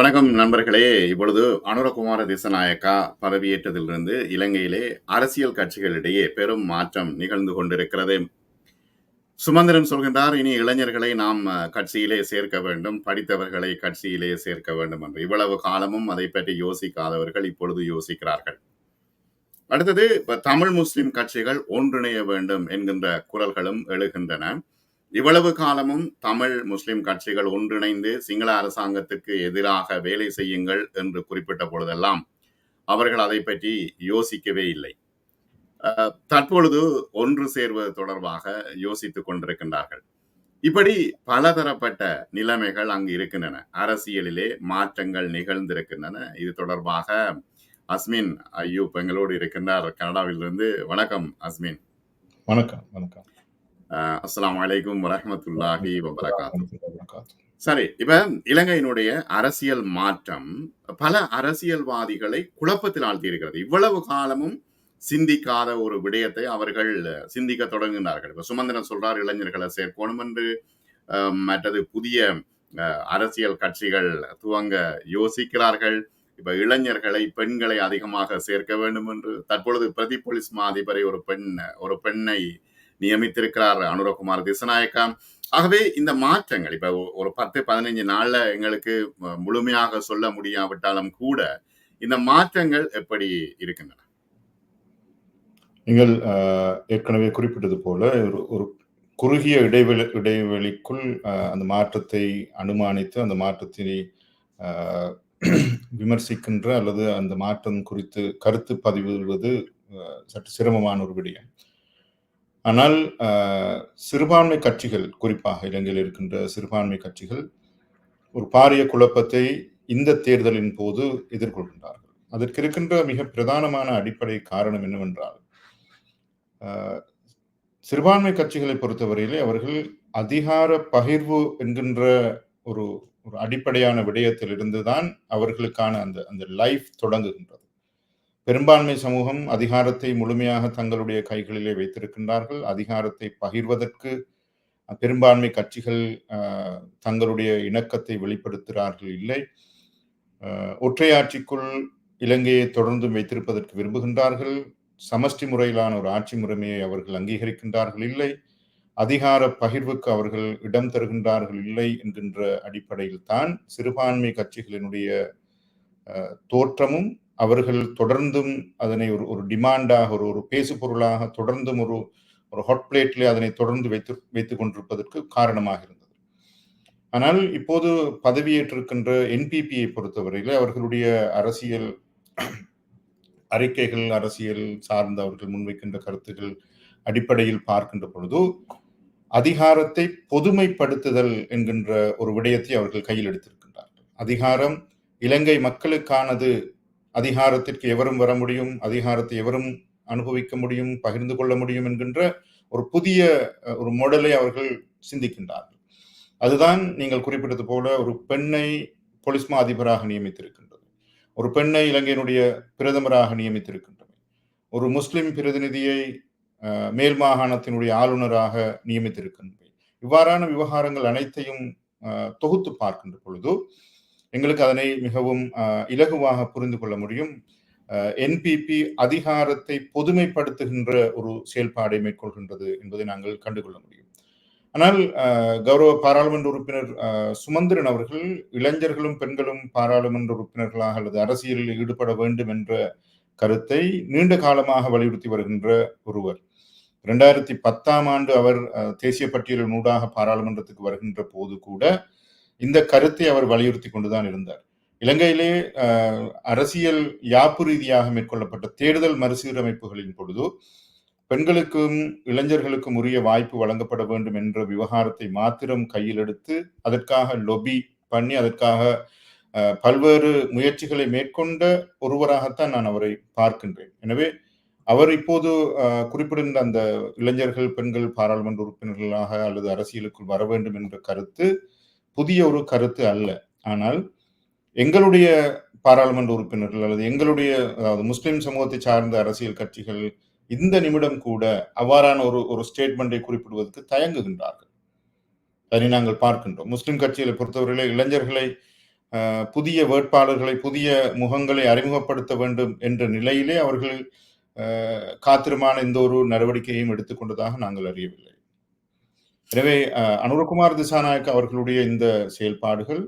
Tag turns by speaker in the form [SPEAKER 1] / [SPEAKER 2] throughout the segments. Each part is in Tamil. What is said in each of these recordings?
[SPEAKER 1] வணக்கம் நண்பர்களே. இப்பொழுது அனுரகுமார திசாநாயக்கா பதவியேற்றதிலிருந்து இலங்கையிலே அரசியல் கட்சிகளிடையே பெரும் மாற்றம் நிகழ்ந்து கொண்டிருக்கிறது. சுமந்திரன் சொல்கின்றார், இனி இளைஞர்களை நாம் கட்சியிலே சேர்க்க வேண்டும், படித்தவர்களை கட்சியிலே சேர்க்க வேண்டும் என்று. இவ்வளவு காலமும் அதை பற்றி யோசிக்காதவர்கள் இப்பொழுது யோசிக்கிறார்கள். அடுத்தது, தமிழ் முஸ்லிம் கட்சிகள் ஒன்றிணைய வேண்டும் என்கின்ற குரல்களும் எழுகின்றன. இவ்வளவு காலமும் தமிழ் முஸ்லிம் கட்சிகள் ஒன்றிணைந்து சிங்கள அரசாங்கத்துக்கு எதிராக வேலை செய்யுங்கள் என்று குறிப்பிட்ட பொழுதெல்லாம் அவர்கள் அதை பற்றி யோசிக்கவே இல்லை. தற்பொழுது ஒன்று சேர்வது தொடர்பாக யோசித்துக் கொண்டிருக்கின்றார்கள். இப்படி பலதரப்பட்ட நிலைமைகள் அங்கு இருக்கின்றன. அரசியலிலே மாற்றங்கள் நிகழ்ந்திருக்கின்றன. இது தொடர்பாக அஸ்மின் ஐயூப் எங்களோடு இருக்கின்றார் கனடாவிலிருந்து. வணக்கம் அஸ்மின்.
[SPEAKER 2] வணக்கம். வணக்கம்.
[SPEAKER 1] அஸ்ஸலாமு அலைக்கும் வரஹ்மத்துல்லாஹி வபரகாத்துஹு. சரி, இப்ப இலங்கையினுடைய அரசியல் மாற்றம் பல அரசியல்வாதிகளை குழப்பத்தில் ஆழ்த்தியிருக்கிறது. இவ்வளவு காலமும் சிந்திக்காத ஒரு விடயத்தை அவர்கள் சிந்திக்க தொடங்குகிறார்கள். இப்ப சுமந்திரன் சொல்றார், இளைஞர்களை சேர்க்கணும் என்று. மற்றது புதிய அரசியல் கட்சிகள் துவங்க யோசிக்கிறார்கள். இப்ப இளைஞர்களை, பெண்களை அதிகமாக சேர்க்க வேண்டும் என்று தற்பொழுது பிரதி போலீஸ் மா அதிபரை ஒரு பெண்ணை நியமித்திருக்கிறார் அனுரகுமார திசாநாயக்கா. ஆகவே இந்த மாற்றங்கள் இப்ப ஒரு 10-15 நாள்ல எங்களுக்கு முழுமையாக சொல்ல முடியாவிட்டாலும் கூட இந்த மாற்றங்கள் எப்படி இருக்கின்றன?
[SPEAKER 2] நீங்கள் ஏற்கனவே குறிப்பிட்டது போல ஒரு குறுகிய இடைவெளிக்குள் அந்த மாற்றத்தை அனுமானித்து அந்த மாற்றத்தை விமர்சிக்கின்ற அல்லது அந்த மாற்றம் குறித்து கருத்து பதிவிடுவது சற்று சிரமமான ஒரு விடயம். ஆனால் சிறுபான்மை கட்சிகள், குறிப்பாக இலங்கையில் இருக்கின்ற சிறுபான்மை கட்சிகள் ஒரு பாரிய குழப்பத்தை இந்த தேர்தலின் போது எதிர்கொள்கின்றார்கள். அதற்கு இருக்கின்ற மிக பிரதானமான அடிப்படை காரணம் என்னவென்றால், சிறுபான்மை கட்சிகளை பொறுத்தவரையிலே அவர்கள் அதிகார பகிர்வு என்கின்ற ஒரு அடிப்படையான விடயத்திலிருந்து தான் அவர்களுக்கான அந்த லைஃப் தொடங்குகின்றது. பெரும்பான்மை சமூகம் அதிகாரத்தை முழுமையாக தங்களுடைய கைகளிலே வைத்திருக்கின்றார்கள். அதிகாரத்தை பகிர்வதற்கு பெரும்பான்மை கட்சிகள் தங்களுடைய இணக்கத்தை வெளிப்படுத்துகிறார்கள் இல்லை. ஒற்றையாட்சிக்குள் இலங்கையை தொடர்ந்து வைத்திருப்பதற்கு விரும்புகின்றார்கள். சமஷ்டி முறையிலான ஒரு ஆட்சி முறைமையை அவர்கள் அங்கீகரிக்கின்றார்கள் இல்லை. அதிகார பகிர்வுக்கு அவர்கள் இடம் தருகின்றார்கள் இல்லை என்கின்ற அடிப்படையில் தான் சிறுபான்மை கட்சிகளினுடைய தோற்றமும் அவர்கள் தொடர்ந்தும் அதனை ஒரு டிமாண்டாக ஒரு பேசு பொருளாக தொடர்ந்தும் ஒரு ஹாட் பிளேட்ல அதனை தொடர்ந்து வைத்துக் கொண்டிருப்பதற்கு காரணமாக இருந்தது. ஆனால் இப்போது பதவியேற்றிருக்கின்ற என்பிபியை பொறுத்தவரையில் அவர்களுடைய அரசியல் அறிக்கைகள், அரசியல் சார்ந்த அவர்கள் முன்வைக்கின்ற கருத்துக்கள் அடிப்படையில் பார்க்கின்ற பொழுது அதிகாரத்தை பொதுமைப்படுத்துதல் என்கின்ற ஒரு விடயத்தை அவர்கள் கையில் எடுத்திருக்கின்றார்கள். அதிகாரம் இலங்கை மக்களுக்கானது, அதிகாரத்திற்கு எவரும் வர முடியும், அதிகாரத்தை எவரும் அனுபவிக்க முடியும், பகிர்ந்து கொள்ள முடியும் என்கின்ற ஒரு புதிய ஒரு மாடலை அவர்கள் சிந்திக்கின்றார்கள். அதுதான் நீங்கள் குறிப்பிட்டது போல ஒரு பெண்ணை போலீஸ் மா அதிபராக நியமித்திருக்கின்றது, ஒரு பெண்ணை இலங்கையினுடைய பிரதமராக நியமித்திருக்கின்றது, ஒரு முஸ்லிம் பிரதிநிதியை மேல் மாகாணத்தினுடைய ஆளுநராக நியமித்திருக்கின்றது. இவ்வாறான விவகாரங்கள் அனைத்தையும் தொகுத்து பார்க்கின்ற பொழுது எங்களுக்கு அதனை மிகவும் இலகுவாக புரிந்து கொள்ள முடியும். என்பிபி அதிகாரத்தை பொதுமைப்படுத்துகின்ற ஒரு செயல்பாடை மேற்கொள்கின்றது என்பதை நாங்கள் கண்டுகொள்ள முடியும். ஆனால் கௌரவ பாராளுமன்ற உறுப்பினர் சுமந்திரன் அவர்கள் இளைஞர்களும் பெண்களும் பாராளுமன்ற உறுப்பினர்களாக அல்லது அரசியலில் ஈடுபட வேண்டும் என்ற கருத்தை நீண்ட காலமாக வலியுறுத்தி வருகின்ற ஒருவர். 2010ஆம் ஆண்டு அவர் தேசிய பட்டியலின் ஊடாக பாராளுமன்றத்துக்கு வருகின்ற போது கூட இந்த கருத்தை அவர் வலியுறுத்தி கொண்டுதான் இருந்தார். இலங்கையிலே அரசியல் யாப்பு ரீதியாக மேற்கொள்ளப்பட்ட தேர்தல் மறுசீரமைப்புகளின் பொழுது பெண்களுக்கும் இளைஞர்களுக்கும் உரிய வாய்ப்பு வழங்கப்பட வேண்டும் என்ற விவகாரத்தை மாத்திரம் கையில் எடுத்து அதற்காக லொபி பண்ணி அதற்காக பல்வேறு முயற்சிகளை மேற்கொண்ட ஒருவராகத்தான் நான் அவரை பார்க்கின்றேன். எனவே அவர் இப்போது குறிப்பிடுகின்ற அந்த இளைஞர்கள், பெண்கள் பாராளுமன்ற உறுப்பினர்களாக அல்லது அரசியலுக்குள் வர வேண்டும் என்ற கருத்து புதிய ஒரு கருத்து அல்ல. ஆனால் எங்களுடைய பாராளுமன்ற உறுப்பினர்கள் அல்லது எங்களுடைய முஸ்லிம் சமூகத்தை சார்ந்த அரசியல் கட்சிகள் இந்த நிமிடம் கூட அவ்வாறான ஒரு ஸ்டேட்மெண்டை குறிப்பிடுவதற்கு தயங்குகின்றார்கள். அதை நாங்கள் பார்க்கின்றோம். முஸ்லிம் கட்சிகளை பொறுத்தவரையிலே இளைஞர்களை புதிய வேட்பாளர்களை, புதிய முகங்களை அறிமுகப்படுத்த வேண்டும் என்ற நிலையிலே அவர்கள் காத்திரமான எந்த ஒரு நடவடிக்கையையும் எடுத்துக்கொண்டதாக நாங்கள் அறியவில்லை. எனவே அனுரகுமார் திசாநாயக்க அவர்களுடைய இந்த செயல்பாடுகள்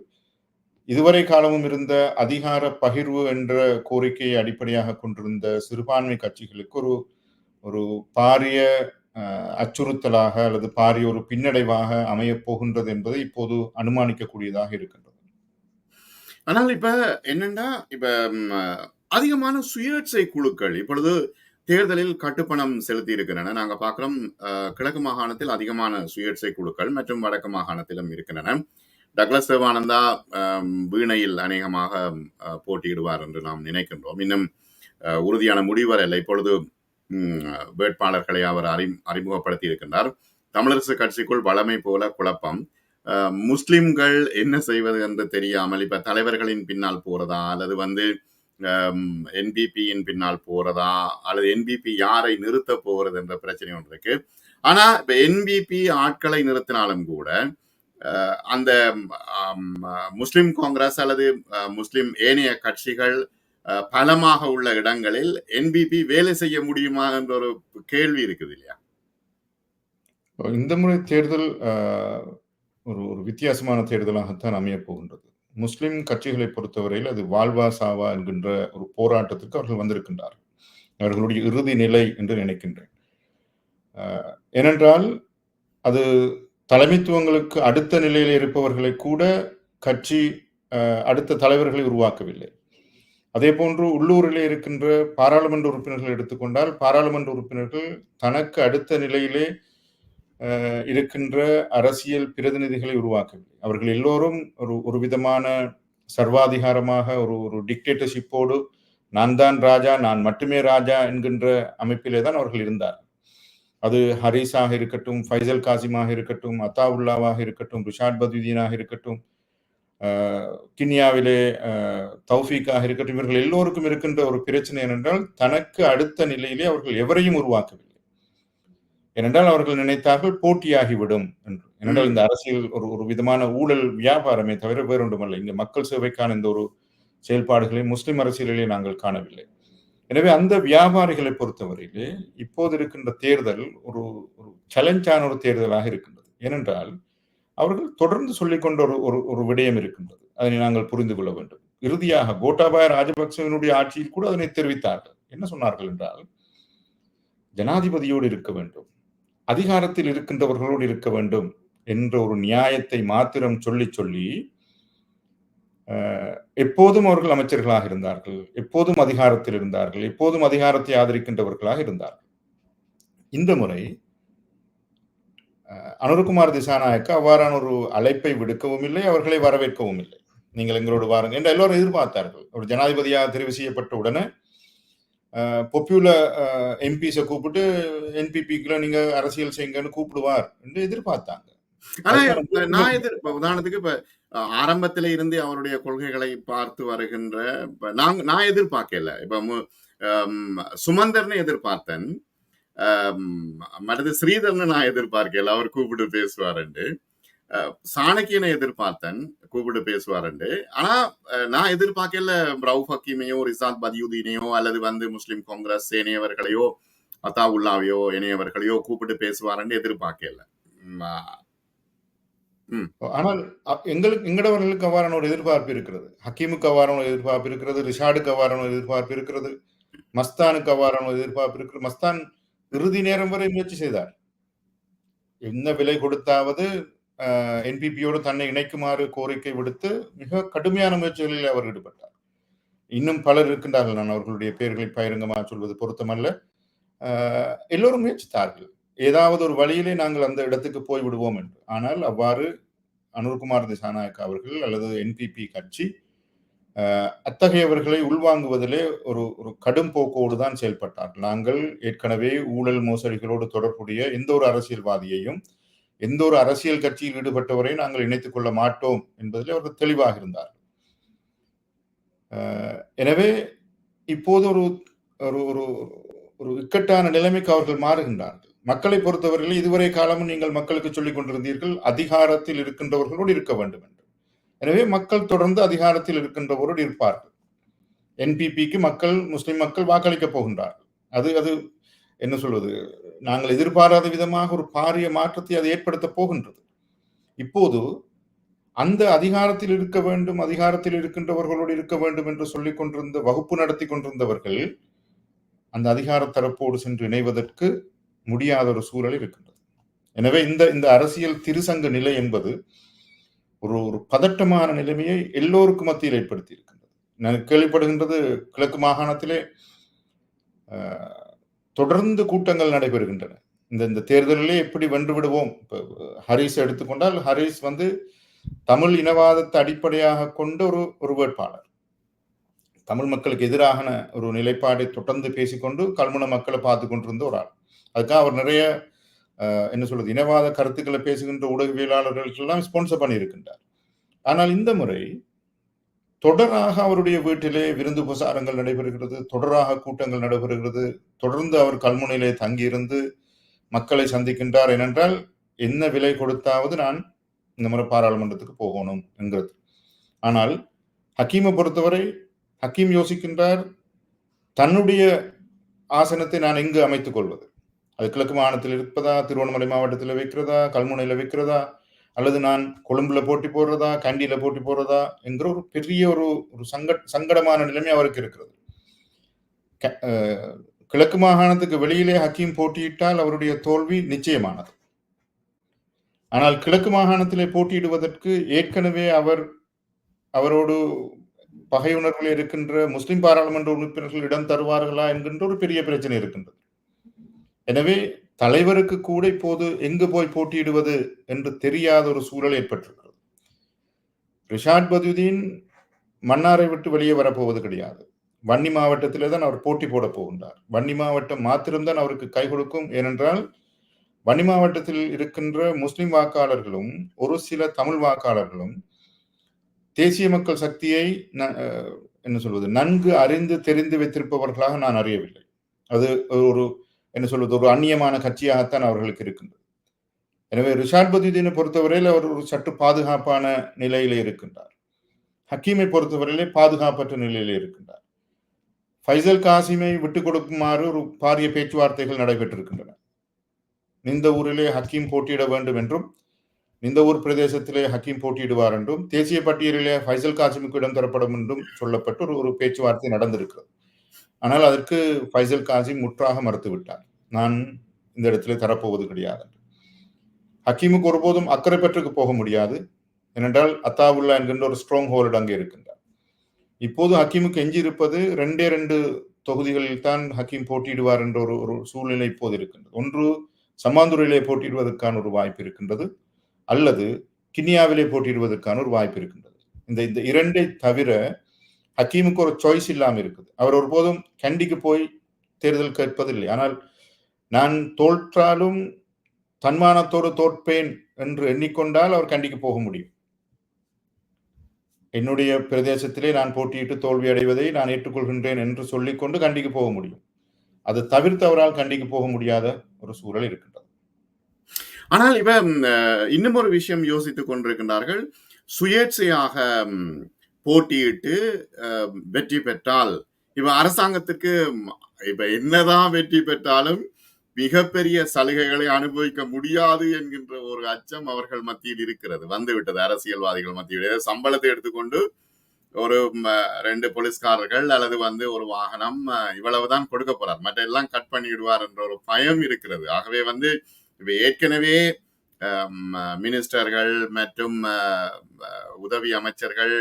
[SPEAKER 2] இதுவரை காலமும் இருந்த அதிகார பகிர்வு என்ற கோரிக்கையை அடிப்படையாக கொண்டிருந்த சிறுபான்மை கட்சிகளுக்கு ஒரு ஒரு பாரிய அச்சுறுத்தலாக அல்லது பாரிய ஒரு பின்னடைவாக அமையப் போகின்றது என்பதை இப்போது அனுமானிக்கக்கூடியதாக இருக்கின்றது.
[SPEAKER 1] ஆனால் இப்ப என்னன்னா, இப்ப அதிகமான சுயேட்சை குழுக்கள் இப்பொழுது தேர்தலில் கட்டுப்பணம் செலுத்தி இருக்கின்றன. நாங்க பார்க்கிறோம், கிழக்கு மாகாணத்தில் அதிகமான சுயேட்சை குழுக்கள் மற்றும் வடக்கு மாகாணத்திலும் இருக்கின்றன. டக்ளஸ் தேவானந்தா வீணையில் அநேகமாக போட்டியிடுவார் என்று நாம் நினைக்கின்றோம். இன்னும் உறுதியான முடிவரவில்லை. இப்பொழுது வேட்பாளர்களை அவர் அறிமுகப்படுத்தி இருக்கின்றார். தமிழரசு கட்சிக்குள் வளமை போல குழப்பம். முஸ்லிம்கள் என்ன செய்வது என்று தெரியாமல் இப்ப தலைவர்களின் பின்னால் போறதா, அல்லது என்பிபியின் பின்னால் போறதா, அல்லது என்பிபி யாரை நிறுத்த போகிறது என்ற பிரச்சனை ஒன்று இருக்கு. ஆனா இப்ப என்பிபி ஆட்களை நிறுத்தினாலும் கூட அந்த முஸ்லிம் காங்கிரஸ் அல்லது முஸ்லிம் ஏனைய கட்சிகள் பலமாக உள்ள இடங்களில் என்பிபி வேலை செய்ய முடியுமா என்ற ஒரு கேள்வி இருக்குது இல்லையா?
[SPEAKER 2] இந்த முறை தேர்தல் ஒரு ஒரு வித்தியாசமான தேர்தலாகத்தான் அமையப் போகின்றது. முஸ்லிம் கட்சிகளை பொறுத்தவரையில் அது வாழ்வா சாவா என்கின்ற ஒரு போராட்டத்திற்கு அவர்கள் வந்திருக்கின்றார்கள். அவர்களுடைய இறுதி நிலை என்று நினைக்கின்றேன். ஏனென்றால் அது தலைமைத்துவங்களுக்கு அடுத்த நிலையில் இருப்பவர்களை கூட கட்சி அடுத்த தலைவர்களை உருவாக்கவில்லை. அதே போன்று உள்ளூரிலே இருக்கின்ற பாராளுமன்ற உறுப்பினர்கள் எடுத்துக்கொண்டால் பாராளுமன்ற உறுப்பினர்கள் தனக்கு அடுத்த நிலையிலே இருக்கின்ற அரசியல் பிரதிநிதிகளை உருவாக்கவில்லை. அவர்கள் எல்லோரும் ஒரு விதமான சர்வாதிகாரமாக ஒரு டிக்டேட்டர்ஷிப்போடு நான் தான் ராஜா, நான் மட்டுமே ராஜா என்கின்ற அமைப்பிலே தான் அவர்கள் இருந்தார். அது ஹரீஸாக இருக்கட்டும், ஃபைசல் காசிமாக இருக்கட்டும், அத்தாவுல்லாவாக இருக்கட்டும், ரிஷாட் பதுதீனாக இருக்கட்டும், கினியாவிலே தௌஃபீக்காக இருக்கட்டும், இவர்கள் எல்லோருக்கும் இருக்கின்ற ஒரு பிரச்சனை என்னென்றால் தனக்கு அடுத்த நிலையிலே அவர்கள் எவரையும் உருவாக்கவில்லை. ஏனென்றால் அவர்கள் நினைத்தார்கள் போட்டியாகிவிடும் என்று. ஏனென்றால் இந்த அரசியல் ஒரு விதமான ஊழல் வியாபாரமே தவிர வேறொன்றுமல்ல. இங்கு மக்கள் சேவைக்கான இந்த ஒரு செயல்பாடுகளை முஸ்லிம் அரசியலிலே நாங்கள் காணவில்லை. எனவே அந்த வியாபாரிகளை பொறுத்தவரையிலே இப்போது இருக்கின்ற தேர்தல் ஒரு சேலஞ்சான ஒரு தேர்தலாக இருக்கின்றது. ஏனென்றால் அவர்கள் தொடர்ந்து சொல்லிக்கொண்ட ஒரு விடயம் இருக்கின்றது. அதனை நாங்கள் புரிந்து கொள்ள வேண்டும். இறுதியாக கோட்டாபாய ராஜபக்சவினுடைய ஆட்சியில் கூட அதனை தெரிவித்தார்கள். என்ன சொன்னார்கள் என்றால், ஜனாதிபதியோடு இருக்க வேண்டும், அதிகாரத்தில் இருக்கின்றவர்களோடு இருக்க வேண்டும் என்ற ஒரு நியாயத்தை மாத்திரம் சொல்லி எப்போதும் அவர்கள் அமைச்சர்களாக இருந்தார்கள், எப்போதும் அதிகாரத்தில் இருந்தார்கள், எப்போதும் அதிகாரத்தை ஆதரிக்கின்றவர்களாக இருந்தார்கள். இந்த முறை அனுரகுமார் திசாநாயக்க அவ்வாறான ஒரு அழைப்பை விடுக்கவும் இல்லை, அவர்களை வரவேற்கவும் இல்லை. நீங்கள் எங்களோடு வாருங்கள் என்று எல்லோரும் எதிர்பார்த்தார்கள். ஒரு ஜனாதிபதியாக தெரிவு செய்யப்பட்ட உடனே பாப்புலர் எம்பிஸை கூப்பிட்டு என்பிபிக்குள்ள நீங்க அரசியல் செய்யுங்கன்னு கூப்பிடுவார் என்று எதிர்பார்த்தாங்க.
[SPEAKER 1] ஆனா நான் உதாரணத்துக்கு இப்ப ஆரம்பத்தில இருந்தே அவருடைய கொள்கைகளை பார்த்து வருகின்ற நான் எதிர்பார்க்கல. இப்ப சுமந்தர்னு எதிர்பார்த்தேன், மற்றது ஸ்ரீதர்னு நான் எதிர்பார்க்கல, அவர் கூப்பிட்டு பேசுவாருண்டு. சாணக்கியனை எதிர்பார்த்தேன், கூப்பிட்டு பேசுவாருண்டு. ஆனா நான் எதிர்பார்க்கல ரவுஃப் ஹக்கீமையோ, ரிசாத் பதியுதீனையோ, அல்லது முஸ்லிம் காங்கிரஸ் ஏனையவர்களையோ, அத்தாவுல்லாவையோ இணையவர்களையோ கூப்பிட்டு பேசுவாருன்னு எதிர்பார்க்கல.
[SPEAKER 2] ஆனால் எங்களவர்களுக்கு அவ்வாறான ஒரு எதிர்பார்ப்பு இருக்கிறது. ஹக்கீமுக்கு அவ்வாறான ஒரு எதிர்பார்ப்பு இருக்கிறது, ரிஷாடுக்கு அவ்வாறான ஒரு எதிர்பார்ப்பு இருக்கிறது, மஸ்தானுக்கு அவ்வாறான ஒரு எதிர்பார்ப்பு இருக்கிறது. மஸ்தான் இறுதி நேரம் வரை முயற்சி செய்தார். என்ன விலை கொடுத்தாவது என்பிபியோடு தன்னை இணைக்குமாறு கோரிக்கை விடுத்து மிக கடுமையான முயற்சிகளில் அவர் ஈடுபட்டார். இன்னும் பலர் இருக்கின்றார்கள், நான் அவர்களுடைய பெயர்களை பகிரங்கமாக சொல்வது பொருத்தமல்ல. எல்லோரும் முயற்சித்தார்கள், ஏதாவது ஒரு வழியிலே நாங்கள் அந்த இடத்துக்கு போய் விடுவோம் என்று. ஆனால் அவ்வாறு அனுரகுமார் திசாநாயக்க அவர்கள் அல்லது என்பிபி கட்சி அத்தகையவர்களை உள்வாங்குவதிலே ஒரு கடும் போக்கோடு தான் செயல்பட்டார்கள். நாங்கள் ஏற்கனவே ஊழல் மோசடிகளோடு தொடர்புடைய எந்த ஒரு அரசியல்வாதியையும், எந்த ஒரு அரசியல் கட்சியில் ஈடுபட்டவரை நாங்கள் இணைத்துக் கொள்ள மாட்டோம் என்பதில் அவர்கள் தெளிவாக இருந்தார்கள். எனவே இப்போது ஒரு இக்கட்டான நிலைமைக்கு அவர்கள் மாறுகின்றார்கள். மக்களை பொறுத்தவரையில் இதுவரை காலமும் நீங்கள் மக்களுக்கு சொல்லிக் கொண்டிருந்தீர்கள் அதிகாரத்தில் இருக்கின்றவர்களோடு இருக்க வேண்டும் என்று. எனவே மக்கள் தொடர்ந்து அதிகாரத்தில் இருக்கின்றவரோடு இருப்பார்கள். என்பிபிக்கு முஸ்லிம் மக்கள் வாக்களிக்கப் போகின்றார்கள். அது அது என்ன சொல்வது, நாங்கள் எதிர்பாராத விதமாக ஒரு பாரிய மாற்றத்தை அது ஏற்படுத்தப் போகின்றது. இப்போது அந்த அதிகாரத்தில் இருக்க வேண்டும், அதிகாரத்தில் இருக்கின்றவர்களோடு இருக்க வேண்டும் என்று சொல்லிக் கொண்டிருந்த, வகுப்பு நடத்தி கொண்டிருந்தவர்கள் அந்த அதிகார தரப்போடு சென்று இணைவதற்கு முடியாத ஒரு சூழல் இருக்கின்றது. எனவே இந்த அரசியல் திருசங்க நிலை என்பது ஒரு பதட்டமான நிலைமையை எல்லோருக்கும் மத்தியில் ஏற்படுத்தி இருக்கின்றது. நான் கேள்விப்படுகின்றது, கிழக்கு மாகாணத்திலே தொடர்ந்து கூட்டங்கள் நடைபெறுகின்றன. இந்த தேர்தலிலே எப்படி வென்று விடுவோம். ஹரிஸ் எடுத்துக்கொண்டால், ஹரிஸ் தமிழ் இனவாதத்தை அடிப்படையாக கொண்ட ஒரு வேட்பாளர். தமிழ் மக்களுக்கு எதிரான ஒரு நிலைப்பாடை தொடர்ந்து பேசிக்கொண்டு கல்முனை மக்களை பார்த்து கொண்டிருந்த ஒரு ஆள். அதுக்காக அவர் நிறைய என்ன சொல்றது, இனவாத கருத்துக்களை பேசுகின்ற ஊடகவியலாளர்களுக்கெல்லாம் ஸ்பான்சர் பண்ணியிருக்கின்றார். ஆனால் இந்த முறை தொடராக அவருடைய வீட்டிலே விருந்து உபசாரங்கள் நடைபெறுகிறது, தொடராக கூட்டங்கள் நடைபெறுகிறது, தொடர்ந்து அவர் கல்முனையிலே தங்கியிருந்து மக்களை சந்திக்கின்றார். ஏனென்றால் என்ன விலை கொடுத்தாவது நான் இந்த முறை பாராளுமன்றத்துக்கு போகணும் என்கிறது. ஆனால் ஹக்கீமை பொறுத்தவரை, ஹக்கீம் யோசிக்கின்றார், தன்னுடைய ஆசனத்தை நான் எங்கு அமைத்துக் கொள்வது? அது கிழக்கு மாகாணத்தில் இருப்பதா, திருவண்ணாமலை மாவட்டத்தில் வைக்கிறதா, கல்முனையில் வைக்கிறதா, அல்லது நான் கொழும்புல போட்டி போடுறதா, கண்டியில போட்டி போடுறதா என்கிற ஒரு பெரிய ஒரு சங்கடமான நிலைமை அவருக்கு இருக்கிறது. கிழக்கு மாகாணத்துக்கு வெளியிலே ஹக்கீம் போட்டியிட்டால் அவருடைய தோல்வி நிச்சயமானது. ஆனால் கிழக்கு மாகாணத்திலே போட்டியிடுவதற்கு ஏற்கனவே அவரோடு பகையுணர்வில் இருக்கின்ற முஸ்லிம் பாராளுமன்ற உறுப்பினர்கள் இடம் தருவார்களா என்கின்ற ஒரு பெரிய பிரச்சனை இருக்கின்றது. எனவே தலைவருக்கு கூட இப்போது எங்கு போய் போட்டியிடுவது என்று தெரியாத ஒரு சூழல் ஏற்பட்டிருக்கிறது. ரிஷாட் பதியுதீன் மன்னாரை விட்டு வெளியே வரப்போவது கிடையாது. வன்னி மாவட்டத்திலே தான் அவர் போட்டி போட போகின்றார். வன்னி மாவட்டம் மாத்திரம்தான் அவருக்கு கை கொடுக்கும். ஏனென்றால் வன்னி மாவட்டத்தில் இருக்கின்ற முஸ்லிம் வாக்காளர்களும் ஒரு சில தமிழ் வாக்காளர்களும் தேசிய மக்கள் சக்தியை என்ன சொல்வது, நன்கு அறிந்து தெரிந்து வைத்திருப்பவர்களாக நான் அறியவில்லை. அது ஒரு என்ன சொல்வது, ஒரு அந்நியமான கட்சியாகத்தான் அவர்களுக்கு இருக்கின்றது. எனவே ரிஷாட் பதியுதீனை பொறுத்தவரையில் அவர் ஒரு சற்று பாதுகாப்பான நிலையிலே இருக்கின்றார். ஹக்கீமை பொறுத்தவரையிலே பாதுகாப்பற்ற நிலையிலே இருக்கின்றார். ஃபைசல் காசிமை விட்டுக் கொடுக்குமாறு ஒரு பாரிய பேச்சுவார்த்தைகள் நடைபெற்றிருக்கின்றன. இந்த ஊரிலே ஹக்கீம் போட்டியிட வேண்டும் என்றும், இந்த ஊர் பிரதேசத்திலே ஹக்கீம் போட்டியிடுவார் என்றும், தேசிய பட்டியலிலே ஃபைசல் காசிமுக்கு இடம் தரப்படும் என்றும் சொல்லப்பட்டு ஒரு பேச்சுவார்த்தை நடந்திருக்கிறது. ஆனால் அதற்கு ஃபைசல் காசிம் முற்றாக மறுத்துவிட்டார். நான் இந்த இடத்திலே தரப்போவது கிடையாது. ஹக்கீமுக்கு ஒருபோதும் அக்கறை பற்றுக்கு போக முடியாது. ஏனென்றால் அத்தாவுல்லா என்கின்ற ஒரு ஸ்ட்ராங் ஹோல்டு அங்கே இருக்கின்றார். இப்போது ஹக்கீமுக்கு எஞ்சி இருப்பது 2 தொகுதிகளில் தான் ஹக்கீம் போட்டியிடுவார் என்ற ஒரு சூழ்நிலை இப்போது இருக்கின்றது. ஒன்று சம்மாந்துறையிலே போட்டியிடுவதற்கான ஒரு வாய்ப்பு இருக்கின்றது, அல்லது கினியாவிலே போட்டியிடுவதற்கான ஒரு வாய்ப்பு இருக்கின்றது. இந்த 2 தவிர ஹக்கீமுக்கு ஒரு சாய்ஸ் இல்லாமல் இருக்குது. அவர் ஒருபோதும் கண்டிக்கு போய் தேர்தல் கேட்பதில்லை. ஆனால் நான் தோற்றாலும் தன்மானத்தோடு தோற்பேன் என்று எண்ணிக்கொண்டால் அவர் கண்டிக்கு போக முடியும். என்னுடைய பிரதேசத்திலே நான் போட்டியிட்டு தோல்வி அடைவதை நான் ஏற்றுக்கொள்கின்றேன் என்று சொல்லிக்கொண்டு கண்டிக்கு போக முடியும். அது தவிர்த்து அவரால் கண்டிக்கு போக முடியாத ஒரு சூழல் இருக்கின்றது.
[SPEAKER 1] ஆனால் இவ இன்னும் ஒரு விஷயம் யோசித்துக் கொண்டிருக்கின்றார்கள். சுயேட்சையாக போட்டியிட்டு வெற்றி பெற்றால் இவ அரசாங்கத்துக்கு இப்ப என்னதான் வெற்றி பெற்றாலும் மிகப்பெரிய சலுகைகளை அனுபவிக்க முடியாது என்கின்ற ஒரு அச்சம் அவர்கள் மத்தியில் இருக்கிறது, வந்துவிட்டது. அரசியல்வாதிகள் மத்தியில் சம்பளத்தை எடுத்துக்கொண்டு ஒரு 2 போலீஸ்காரர்கள் அல்லது ஒரு வாகனம் இவ்வளவுதான் கொடுக்க போறார், மற்ற எல்லாம் கட் பண்ணிடுவார் என்ற ஒரு பயம் இருக்கிறது. ஆகவே இப்ப ஏற்கனவே மினிஸ்டர்கள் மற்றும் உதவி அமைச்சர்கள்,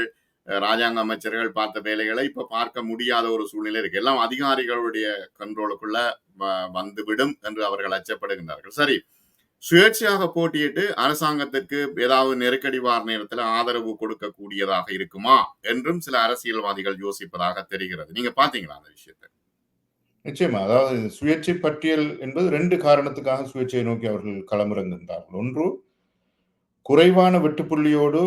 [SPEAKER 1] ராஜாங்க அமைச்சர்கள் பார்த்த வேலைகளை இப்ப பார்க்க முடியாத ஒரு சூழ்நிலை இருக்கு. எல்லாம் அதிகாரிகளுடைய கண்ட்ரோலுக்குள்ள வந்துவிடும் என்று அவர்கள் அச்சப்படுகின்றார்கள். சரி, சுயேட்சையாக போட்டியிட்டு அரசாங்கத்திற்கு ஏதாவது நெருக்கடி வார நேரத்தில் ஆதரவு கொடுக்கக்கூடியதாக இருக்குமா என்றும் சில அரசியல்வாதிகள் யோசிப்பதாக தெரிகிறது. நீங்க பாத்தீங்களா அந்த விஷயத்தை?
[SPEAKER 2] நிச்சயமா. அதாவது சுயேட்சை பட்டியல் என்பது 2 காரணத்துக்காக சுயேட்சையை நோக்கி அவர்கள் களமிறங்குகின்றார்கள். ஒன்று, குறைவான வெட்டுப்புள்ளியோடு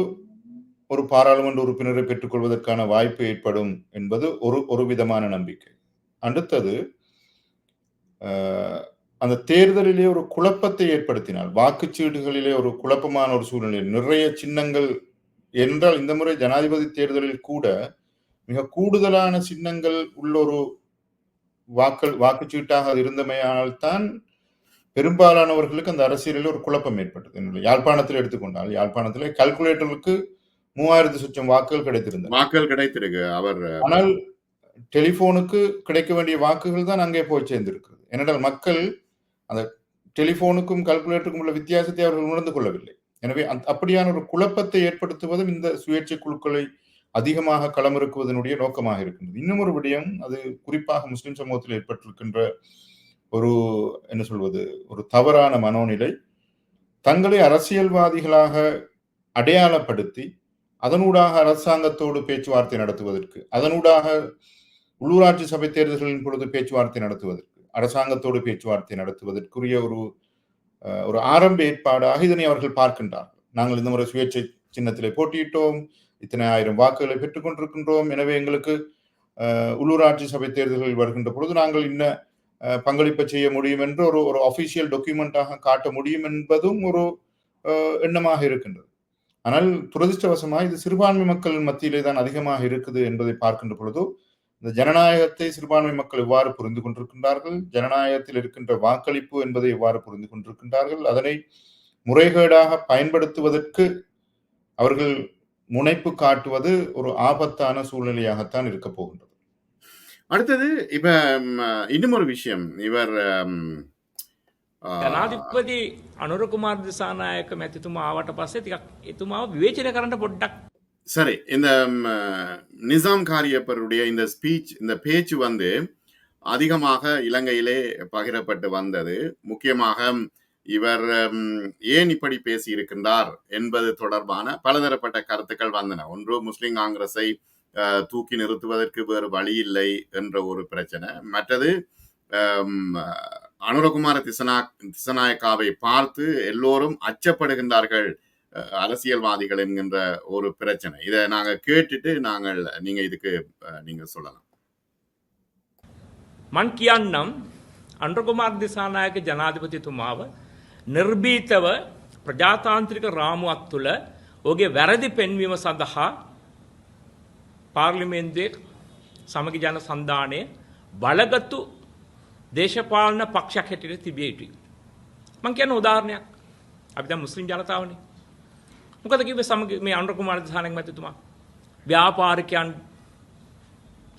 [SPEAKER 2] ஒரு பாராளுமன்ற உறுப்பினரை பெற்றுக்கொள்வதற்கான வாய்ப்பு ஏற்படும் என்பது ஒரு விதமான நம்பிக்கை. அடுத்தது, அந்த தேர்தலிலே ஒரு குழப்பத்தை ஏற்படுத்தினால், வாக்குச்சீட்டுகளிலே ஒரு குழப்பமான ஒரு சூழ்நிலை, நிறைய சின்னங்கள் ஏனென்றால் இந்த முறை ஜனாதிபதி தேர்தலில் கூட மிக கூடுதலான சின்னங்கள் உள்ள ஒரு வாக்குச்சீட்டாக அது இருந்தமையால் தான் பெரும்பாலானவர்களுக்கு அந்த அரசியலில் ஒரு குழப்பம் ஏற்பட்டது. யாழ்ப்பாணத்தில் எடுத்துக்கொண்டால், யாழ்ப்பாணத்தில் கால்குலேட்டருக்கு 3000 சொச்சம் வாக்குகள் கிடைத்திருந்தன.
[SPEAKER 1] வாக்குகள் கிடைத்திருக்கு. அவர்
[SPEAKER 2] ஆனால் டெலிபோனுக்கு கிடைக்க வேண்டிய வாக்குகள் தான் அங்கே போய் சேர்ந்திருக்கிறது. ஏனென்றால் மக்கள் அந்த டெலிபோனுக்கும் கால்குலேட்டருக்கும் உள்ள வித்தியாசத்தை அவர்கள் உணர்ந்து கொள்ளவில்லை. எனவே அப்படியான ஒரு குழப்பத்தை ஏற்படுத்துவதும் இந்த சுயேட்சை குழுக்களை அதிகமாக களமிறக்குவதனுடைய நோக்கமாக இருக்கின்றது. இன்னும் ஒரு விடயம், அது குறிப்பாக முஸ்லிம் சமூகத்தில் ஏற்பட்டிருக்கின்ற ஒரு என்ன சொல்வது, ஒரு தவறான மனோநிலை. தங்களை அரசியல்வாதிகளாக அடையாளப்படுத்தி அதனூடாக அரசாங்கத்தோடு பேச்சுவார்த்தை நடத்துவதற்கு, அதனூடாக உள்ளூராட்சி சபை தேர்தல்களின் பொழுது பேச்சுவார்த்தை நடத்துவதற்கு, அரசாங்கத்தோடு பேச்சுவார்த்தை நடத்துவதற்குரிய ஒரு ஆரம்ப ஏற்பாடாக இதனை அவர்கள் பார்க்கின்றார்கள். நாங்கள் இந்த முறை சுயேட்சை சின்னத்திலே போட்டியிட்டோம், இத்தனை ஆயிரம் வாக்குகளை பெற்றுக் கொண்டிருக்கின்றோம், எனவே எங்களுக்கு உள்ளூராட்சி சபை தேர்தல்கள் வருகின்ற பொழுது நாங்கள் இன்ன பங்களிப்பை செய்ய முடியும் என்று ஒரு அபிஷியல் டாக்குமெண்டாக காட்ட முடியும் என்பதும் ஒரு எண்ணமாக இருக்கின்றது. ஆனால் துரதிருஷ்டவசமாக இது சிறுபான்மை மக்கள் மத்தியிலே தான் அதிகமாக இருக்குது என்பதை பார்க்கின்ற பொழுது, இந்த ஜனநாயகத்தை சிறுபான்மை மக்கள் எவ்வாறு புரிந்து கொண்டிருக்கின்றார்கள், ஜனநாயகத்தில் இருக்கின்ற வாக்களிப்பு என்பதை எவ்வாறு புரிந்து கொண்டிருக்கின்றார்கள், அதனை முறைகேடாக பயன்படுத்துவதற்கு அவர்கள் முனைப்பு காட்டுவது ஒரு ஆபத்தான சூழ்நிலையாகத்தான் இருக்க போகின்றது.
[SPEAKER 3] அடுத்தது இப்ப இன்னும் ஒரு விஷயம், இவர்
[SPEAKER 4] ජනාධිපති අනුර කුමාර දිසානායක මැතිතුමා ආවට පස්සේ ටිකක් එතුමාව විවේචනය කරන්න පොඩ්ඩක්
[SPEAKER 3] சரி, இந்த நிசாம் காரியப்பருடைய இந்த ஸ்பீச், இந்த பேச்சு வந்து அதிகமாக இலங்கையிலே பகிரப்பட்டு வந்தது. முக்கியமாக இவர் ஏன் இப்படி பேசி இருக்கின்றார் என்பது தொடர்பான பலதரப்பட்ட கருத்துக்கள் வந்தன. ஒன்று, முஸ்லிம் காங்கிரஸை தூக்கி நிறுத்துவதற்கு வேறு வழி இல்லை என்ற ஒரு பிரச்சனை. மற்றது, அனுரகுமார திசநாயக்காவை பார்த்து எல்லோரும் அச்சப்படுகின்றார்கள் அரசியல்வாதிகள் என்கின்ற ஒரு பிரச்சனை. இதை நாங்க கேட்டுட்டு நீங்க இதுக்கு நீங்க சொல்லலாம்.
[SPEAKER 4] මන් කියන්නම් අනුරකුමාර දිසානායක ජනාධිපතිතුමාව නිර්භීතව ප්‍රජාතාන්ත්‍රික රාමුවක් තුළ ඔහුගේ වැරදි පෙන්වීම සඳහා පාර්ලිමේන්තුවේ සමගි ජන සන්ධානය බලගතු දේශපාලන පක්ෂයක් හැටියට තිබිය යුතුයි. මම කියන උදාහරණයක්, අපි දැන් මුස්ලිම් ජනතාවනේ. මොකද කිව්වේ සමගි මේ අනුරකුමාර දිසානායක මැතිතුමා ව්‍යාපාරිකයන්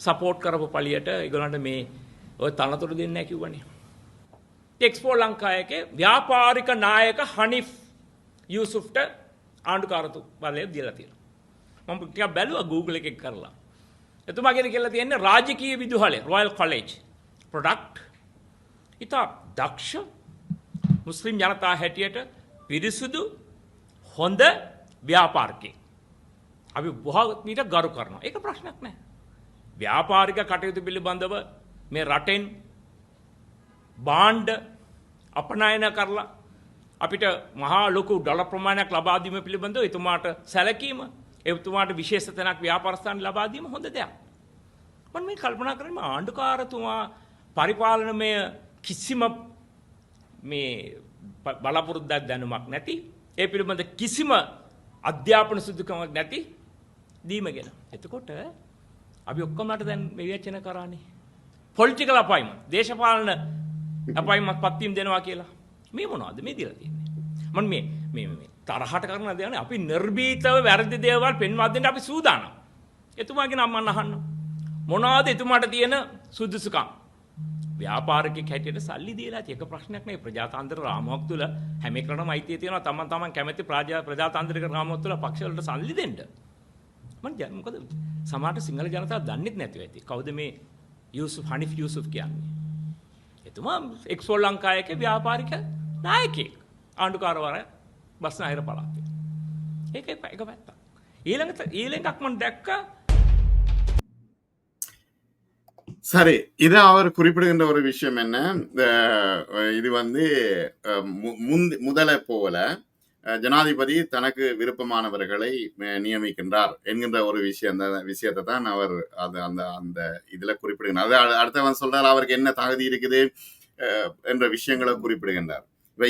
[SPEAKER 4] සපෝට් කරපු පළියට ඒගොල්ලන්ට මේ ඔය තනතුරු දෙන්නේ නැහැ කිව්වනේ. එක්ස්පෝ ලංකාවේ ව්‍යාපාරික නායක හනිෆ් යූසුෆ්ට ආණ්ඩුකාරතු බලය දීලා තියෙනවා. මම ටිකක් බැලුවා Google එකෙන් කරලා. එතුමාගෙන කියලා තියෙන්නේ රාජකීය විදුහලේ රොයල් කොලෙජ් ප්‍රොඩක්ට් ඉතා දක්ෂ මුස්ලිම් ජනතා හැටියට පිරිසුදු හොඳ ව්‍යාපාරිකයෙක්. අපි බොහෝ විට ගරු කරනවා. ඒක ප්‍රශ්නයක් නෑ. ව්‍යාපාරික කටයුතු පිළිබඳව මේ රටෙන් බාණ්ඩ අපනයන කරලා අපිට මහා ලොකු ඩොලර් ප්‍රමාණයක් ලබා දීම පිළිබඳව එතුමාට සැලකීම, එතුමාට විශේෂ තැනක් ව්‍යාපාර ස්ථාන ලබා දීම හොඳ දෙයක්. මම මේ කල්පනා කරන්නේ ආණ්ඩුකාරතුමා පරිපාලනමය කිසිම මේ බලාපොරොත්තුවක් දැනුමක් නැති, ඒ පිළිබඳ කිසිම අධ්‍යාපන සුදුකමක් නැති දීම ගැන. එතකොට අපි ඔක්කොමලට දැන් විවේචන කරානේ. පොලිටිකල් අපොයින්ට්මන්ට්, දේශපාලන අපොයින්ට්මන්ට් පත්වීම් දෙනවා කියලා. මේ මොනවද මේ දීලා තියෙන්නේ? මම මේ තරහට කරන දේ නේ. අපි නිර්භීතව වැරදි දේවල් පෙන්වා දෙන්න අපි සූදානම්. එතුමාගේ නම මම අහන්න. මොනවද එතුමාට තියෙන සුදුසුකම්? ව්‍යාපාරිකයෙක් හැටියට සල්ලි දීලා තියෙක ප්‍රශ්නයක් නෙවෙයි. ප්‍රජාතන්ත්‍ර රාමුවක් තුල හැම එකකටම අයිතිය තියෙනවා තමන් කැමති ප්‍රජාතාන්ත්‍රික රාමුවක් තුල පක්ෂ වලට සල්ලි දෙන්න. මොකද සමහරට සිංහල ජනතාව දන්නෙත් නැතිව ඇති. කවුද මේ හනිෆ් යූසුෆ් කියන්නේ? එතුමා එක්ස්පෝ ලංකාවේ ව්‍යාපාරික නායකයෙක්, ආණ්ඩුකාරවරයා බස්නාහිර පළාතේ. ඒක එක පැත්තක්. ඊළඟක් මම දැක්කා.
[SPEAKER 3] சரி, இது அவர் குறிப்பிடுகின்ற ஒரு விஷயம் என்ன, இது வந்து முதல போல ஜனாதிபதி தனக்கு விருப்பமானவர்களை நியமிக்கின்றார் என்கின்ற ஒரு விஷயத்தை தான் அவர் அந்த இதுல குறிப்பிடுகின்றார். அது அடுத்தவன் சொல்றார் அவருக்கு என்ன தகுதி இருக்குது என்ற விஷயங்களை குறிப்பிடுகின்றார்.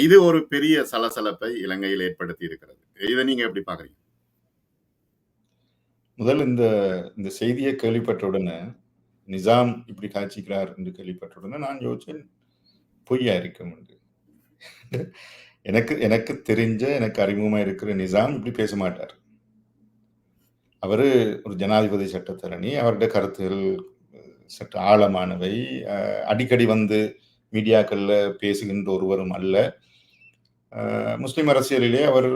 [SPEAKER 3] இது ஒரு பெரிய சலசலப்பை இலங்கையில் ஏற்படுத்தி இருக்கிறது. இதை நீங்க எப்படி பாக்குறீங்க?
[SPEAKER 2] முதல் இந்த இந்த செய்தியை கேள்விப்பட்ட உடனே நிசாம் இப்படி காய்ச்சிக்கிறார் என்று கேள்விப்பட்ட உடனே நான் யோசிச்சேன், பொய்யா இருக்கும் என்று. எனக்கு எனக்கு தெரிஞ்ச எனக்கு அறிமுகமா இருக்கிற நிசாம் இப்படி பேச மாட்டார். அவரு ஒரு ஜனாதிபதி சட்டத்தரணி. அவருடைய கருத்துகள் சற்று ஆழமானவை. அடிக்கடி வந்து மீடியாக்கள்ல பேசுகின்ற ஒருவரும் அல்ல. முஸ்லிம் அரசியலிலே அவர்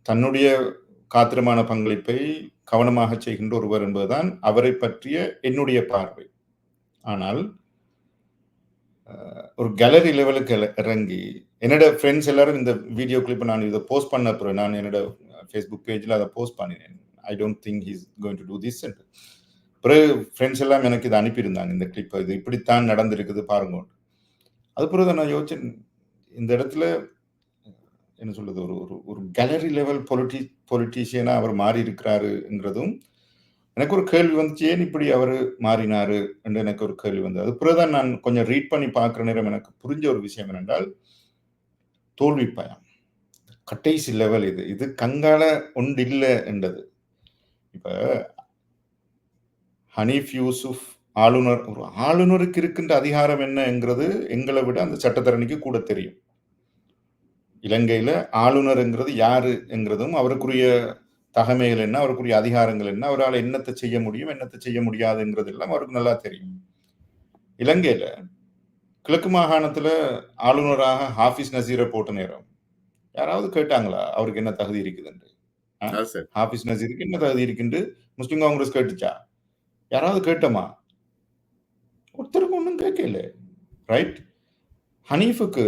[SPEAKER 2] தன்னுடைய காத்திரமான பங்களிப்பை கவனமாக செய்கின்ற ஒருவர் என்பதுதான் அவரை பற்றிய என்னுடைய பார்வை. ஆனால் ஒரு கேலரி லெவலுக்கு இறங்கி என்னோட ஃப்ரெண்ட்ஸ் எல்லாரும் இந்த வீடியோ கிளிப்பை நான் இதை போஸ்ட் பண்ண அப்புறம் நான் என்னோட ஃபேஸ்புக் பேஜில் அதை போஸ்ட் பண்ணினேன். I don't think he's going to do this. பிறகு ஃப்ரெண்ட்ஸ் எல்லாம் எனக்கு இதை அனுப்பியிருந்தாங்க, இந்த கிளிப்பை இது இப்படித்தான் நடந்திருக்குது பாருங்க. அது பிறகு நான் யோசிச்சேன், இந்த இடத்துல என்ன சொல்றது, ஒரு ஒரு கேலரி லெவல் பொலிட்டீஷியனா அவர் மாறி இருக்கிறாருங்கிறதும் எனக்கு ஒரு கேள்வி வந்துச்சு. ஏன் இப்படி அவர் மாறினாரு என்று எனக்கு ஒரு கேள்வி வந்தது. அது பிறகுதான் நான் கொஞ்சம் ரீட் பண்ணி பார்க்குற நேரம் எனக்கு புரிஞ்ச ஒரு விஷயம் என்னென்றால், தோல்வி பயம் கடைசி லெவல். இது கங்கால ஒன்று இல்லை என்றது. இப்ப ஹனீஃப் யூசுப் ஆளுநர், ஒரு ஆளுநருக்கு இருக்கின்ற அதிகாரம் என்னங்கிறது எங்களை விட அந்த சட்டத்தரணிக்கு கூட தெரியும். இலங்கையில ஆளுநர்ங்கிறது யாரு என்கிறதும், அவருக்குரிய தகமைகள் என்ன, அவருக்குரிய அதிகாரங்கள் என்ன, அவரால் என்னத்தை செய்ய முடியும் என்னத்தை செய்ய முடியாதுங்கிறது எல்லாம் அவருக்கு நல்லா தெரியும். இலங்கையில கிழக்கு மாகாணத்துல ஆளுநராக ஹாஃபிஸ் நசீரை போட்ட நேரம் யாராவது கேட்டாங்களா அவருக்கு என்ன தகுதி இருக்குதுன்னு? ஹாஃபிஸ் நசீருக்கு என்ன தகுதி இருக்குன்னு முஸ்லிம் காங்கிரஸ் கேட்டுச்சா? யாராவது கேட்டோமா? ஒருத்தருக்கு ஒன்றும் கேட்கல. ரைட்? ஹனீஃபுக்கு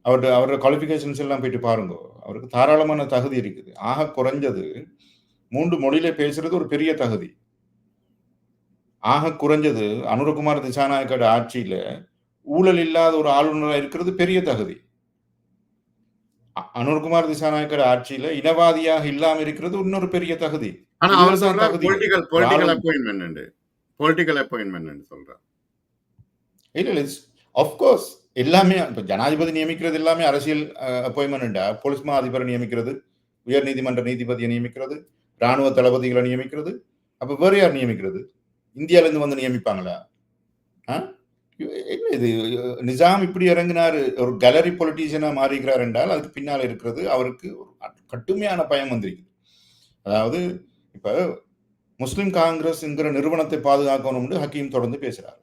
[SPEAKER 2] அவரோட குவாலிஃபிகேஷன்ஸ் எல்லாம் போயிட்டு பாருங்க, அவருக்கு தாராளமான தகுதி இருக்குது. ஆக குறைஞ்சது 3 மொழியில பேசுறது ஒரு பெரிய தகுதி. ஆக குறைஞ்சது அனுரகுமார் திசாநாயக்கோட ஆட்சியில ஊழல் இல்லாத ஒரு ஆளுநராக இருக்கிறது பெரிய தகுதி. அனுர்குமார் திசாநாயக்கோட ஆட்சியில இனவாதியாக இல்லாம இருக்கிறது இன்னொரு பெரிய தகுதி. இல்ல ஆஃப்கோர்ஸ் எல்லாமே இப்ப ஜனாதிபதி நியமிக்கிறது எல்லாமே அரசியல் அப்பாயின்மெண்ட். போலீஸ் மா அதிபரை நியமிக்கிறது, உயர் நீதிமன்ற நீதிபதியை நியமிக்கிறது, ராணுவ தளபதிகளை நியமிக்கிறது. அப்ப வேற யார் நியமிக்கிறது? இந்தியால இருந்து வந்து நியமிப்பாங்களா? என்ன இது? நிசாம் இப்படி இறங்கினாரு, ஒரு கேலரி பொலிட்டீஷியனா மாறிக்கிறார் என்றால் அதுக்கு பின்னால இருக்கிறது அவருக்கு கடுமையான பயம் வந்திருக்குது. அதாவது இப்ப முஸ்லிம் காங்கிரஸ்ங்கிற நிறுவனத்தை பாதுகாக்கணும்னு ஹக்கீம் தொடர்ந்து பேசுறாரு.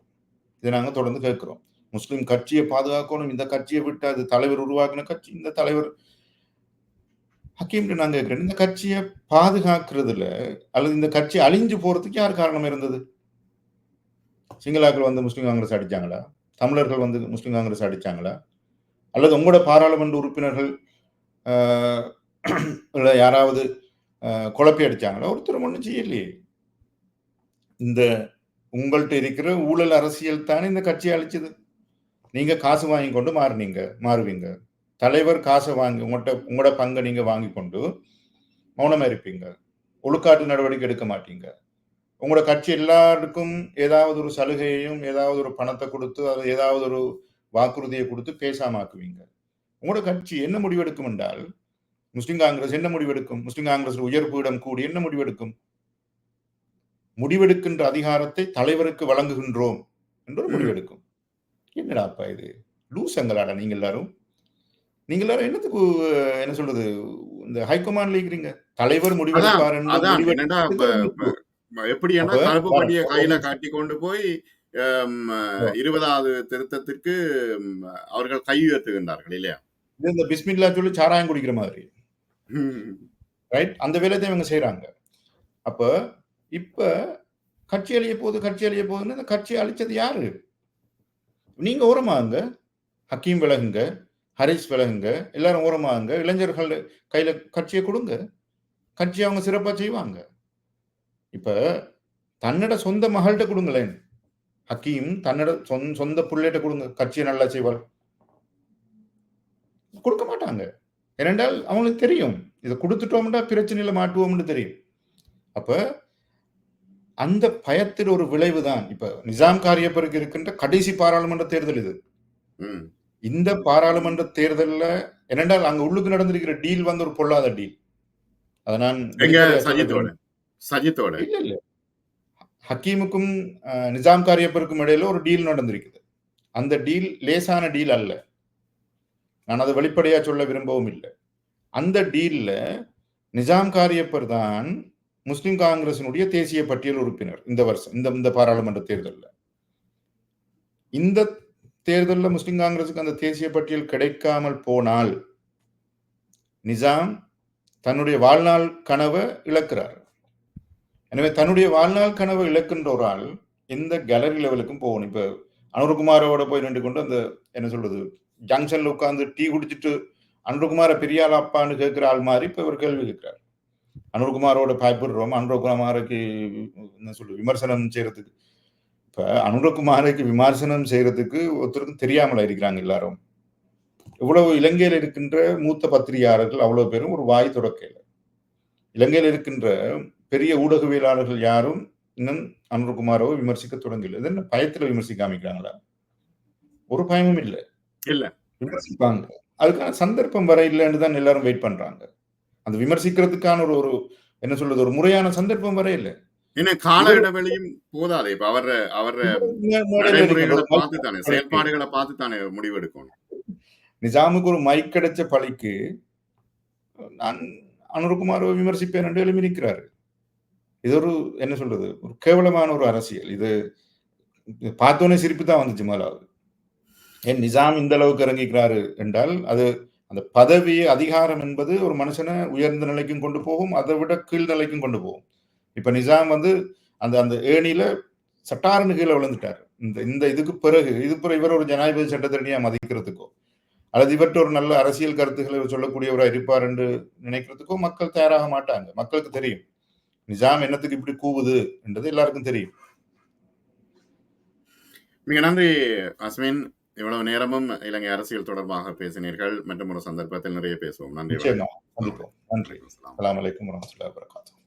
[SPEAKER 2] இதை நாங்க தொடர்ந்து கேட்கிறோம். முஸ்லிம் கட்சியை பாதுகாக்கணும், இந்த கட்சியை விட்டு அது தலைவர் உருவாக்கின கட்சி, இந்த தலைவர் ஹக்கீம் நான் கேட்கிறேன், இந்த கட்சியை பாதுகாக்கிறதுல அல்லது இந்த கட்சி அழிஞ்சு போறதுக்கு யார் காரணம் இருந்தது? சிங்களாக்கள் வந்து முஸ்லிம் காங்கிரஸ் அடிச்சாங்களா? தமிழர்கள் வந்து முஸ்லிம் காங்கிரஸ் அடிச்சாங்களா? அல்லது உங்களோட பாராளுமன்ற உறுப்பினர்கள் யாராவது குழப்பி அடிச்சாங்களா? ஒருத்தர் ஒன்றும் செய்யலையே. இந்த உங்கள்கிட்ட இருக்கிற ஊழல் அரசியல் தானே இந்த கட்சியை அழிச்சது. நீங்க காசு வாங்கி கொண்டு மாறுவீங்க. தலைவர் காசை வாங்கி உங்களோட பங்கை நீங்க வாங்கி கொண்டு மௌனமா இருப்பீங்க. ஒழுக்காட்டு நடவடிக்கை எடுக்க மாட்டீங்க. உங்களோட கட்சி எல்லாருக்கும் ஏதாவது ஒரு சலுகையையும் ஏதாவது ஒரு பணத்தை கொடுத்து அது ஏதாவது ஒரு வாக்குறுதியை கொடுத்து பேசாமாக்குவீங்க. உங்களோட கட்சி என்ன முடிவெடுக்கும் என்றால், முஸ்லிம் காங்கிரஸ் என்ன முடிவெடுக்கும்? முஸ்லிம் காங்கிரஸ் உயர் பீடம் கூடி என்ன முடிவெடுக்கும்? முடிவெடுக்கின்ற அதிகாரத்தை தலைவருக்கு வழங்குகின்றோம் என்று ஒரு முடிவெடுக்கும். என்னடாப்பா இது? லூசங்களாடா நீங்க எல்லாரும் என்னத்துக்கு என்ன சொல்றது, இந்த ஹைகமாண்ட்ல இருக்கிறீங்க. தலைவர் முடிவெடுப்பார்
[SPEAKER 1] எப்படி கருப்புப்பட்டியை கையில காட்டி கொண்டு போய் 20வது திருத்தத்திற்கு அவர்கள் கை உயர்த்துகின்றார்கள் இல்லையா?
[SPEAKER 2] இந்த பிஸ்மில்லா சொல்லி சாராயம் குடிக்கிற மாதிரி. ரைட்? அந்த வேலையை இவங்க செய்யறாங்க. அப்ப இப்ப கட்சி அழிய போகுதுன்னு இந்த கட்சியை அழிச்சது யாரு? நீங்க ஓரமாகுங்க, ஹக்கீம் விலகுங்க, ஹரிஸ் விலகுங்க, எல்லாரும் ஓரமாகுங்க, இளைஞர்கள் கையில கட்சியை கொடுங்க, கட்சி அவங்க சிறப்பா செய்வாங்க. இப்ப தன்னோட சொந்த மகள்கிட்ட கொடுங்களேன், ஹக்கீம் தன்னோட சொந்த புள்ளைகிட்ட கொடுங்க, கட்சியை நல்லா செய்வார். கொடுக்க மாட்டாங்க. ஏனென்றால் அவங்களுக்கு தெரியும் இதை கொடுத்துட்டோம்னா பிரச்சனையில மாட்டுவோம்னு தெரியும். அப்ப அந்த பயத்தில் ஒரு விளைவு தான் இப்ப நிசாம் காரியப்பருக்கு இருக்கின்ற கடைசி பாராளுமன்ற தேர்தல் இது. இந்த பாராளுமன்ற தேர்தலில் என்னென்றால் அங்க உள்ளுக்கு நடந்திருக்கிற டீல் வந்து ஒரு பொல்லாத டீல். அதை நான்
[SPEAKER 3] சஜித்தோட
[SPEAKER 2] இல்ல இல்ல ஹக்கீமுக்கும் நிசாம் காரியப்பருக்கும் இடையில ஒரு டீல் நடந்திருக்குது. அந்த டீல் லேசான டீல் அல்ல. நான் அதை வெளிப்படையா சொல்ல விரும்பவும் இல்லை. அந்த டீல்ல நிசாம் காரியப்பர் தான் முஸ்லிம் காங்கிரசினுடைய தேசிய பட்டியல் உறுப்பினர் இந்த வருஷம் இந்த பாராளுமன்ற தேர்தலில். இந்த தேர்தலில் முஸ்லிம் காங்கிரசுக்கு அந்த தேசிய பட்டியல் கிடைக்காமல் போனால் நிசாம் தன்னுடைய வாழ்நாள் கனவை இழக்கிறார். எனவே தன்னுடைய வாழ்நாள் கனவை இழக்கின்ற ஒரு ஆள் எந்த கேலரி லெவலுக்கும் போகணும். இப்ப அனுர்குமாரோட போய் நின்று கொண்டு அந்த என்ன சொல்றது ஜங்ஷன்ல உட்கார்ந்து டீ குடிச்சிட்டு அனுர்குமார பெரிய ஆள் அப்பான்னு கேட்கிற ஆள் மாதிரி இப்ப இவர் கேள்வி கேட்கிறார். அனுர்குமாரோட பயப்படுறோம், அனுர்குமாருக்கு என்ன சொல்றது விமர்சனம் செய்யறதுக்கு. இப்ப அனுரகுமாருக்கு விமர்சனம் செய்யறதுக்கு ஒருத்தருக்கும் தெரியாமல இருக்கிறாங்க எல்லாரும். இவ்வளவு இலங்கையில் இருக்கின்ற மூத்த பத்திரிகையாளர்கள் அவ்வளவு பேரும் ஒரு வாய் தொடக்கல. இலங்கையில் இருக்கின்ற பெரிய ஊடகவியலாளர்கள் யாரும் இன்னும் அனுர்குமாரோ விமர்சிக்க தொடங்கல. இது என்ன பயத்துல விமர்சிக்க அமைக்கிறாங்களா? ஒரு பயமும் இல்லை.
[SPEAKER 3] இல்ல
[SPEAKER 2] விமர்சிப்பாங்க. அதுக்கான சந்தர்ப்பம் வர இல்லைன்னு தான் எல்லாரும் வெயிட் பண்றாங்க. அந்த விமர்சிக்கிறதுக்கான ஒரு என்ன சொல்றது ஒரு முறையான சந்தர்ப்பம் வர இல்லை.
[SPEAKER 3] இன்னும் கால இடைவெளியும் போதாது. இப்ப அவர் நடைமுறைகளை பார்த்து தானே செயல்பாடுகளை பார்த்து தானே முடிவெடுக்கணும்.
[SPEAKER 2] நிஜாமுக்கு ஒரு மைக் கிடைச்ச பழிக்கு நான் அனுர்குமாரை விமர்சிப்பேன் என்று எழுப்பி நிற்கிறாரு. இது ஒரு என்ன சொல்றது ஒரு கேவலமான ஒரு அரசியல். இது பார்த்தோன்னே சிரிப்பு தான் வந்துச்சு முதலாவது. ஏன் நிஜாம் இந்த அளவுக்கு இறங்கிக்கிறாரு என்றால் அது அந்த பதவி அதிகாரம் என்பது ஒரு மனுஷனை உயர்ந்த நிலைக்கும் கொண்டு போகும், அதை விட கீழ் நிலைக்கும் கொண்டு போகும். இப்ப நிஜாம் அந்த அந்த ஏணியில சட்டாரனு கீழே விழுந்துட்டார். இந்த இதுக்கு பிறகு இவர் ஒரு ஜனாதிபதி சட்டத்தரணியா மதிக்கிறதுக்கோ அல்லது இவற்றை ஒரு நல்ல அரசியல் கருத்துக்களை சொல்லக்கூடியவராக இருப்பார் என்று நினைக்கிறதுக்கோ மக்கள் தயாராக மாட்டாங்க. மக்களுக்கு தெரியும் நிஜாம் என்னத்துக்கு இப்படி கூவுது என்றது எல்லாருக்கும் தெரியும்.
[SPEAKER 3] மிக நன்றி அஸ்மின். இவ்வளவு நேரமும் இலங்கை அரசியல் தொடர்பாக பேசினீர்கள். மற்றும் ஒரு சந்தர்ப்பத்தில் நிறைய பேசுவோம். நன்றி.
[SPEAKER 2] நன்றி. அஸ்ஸலாமு அலைக்கும் வரஹ்மத்துல்லாஹி வபரகாத்துஹு.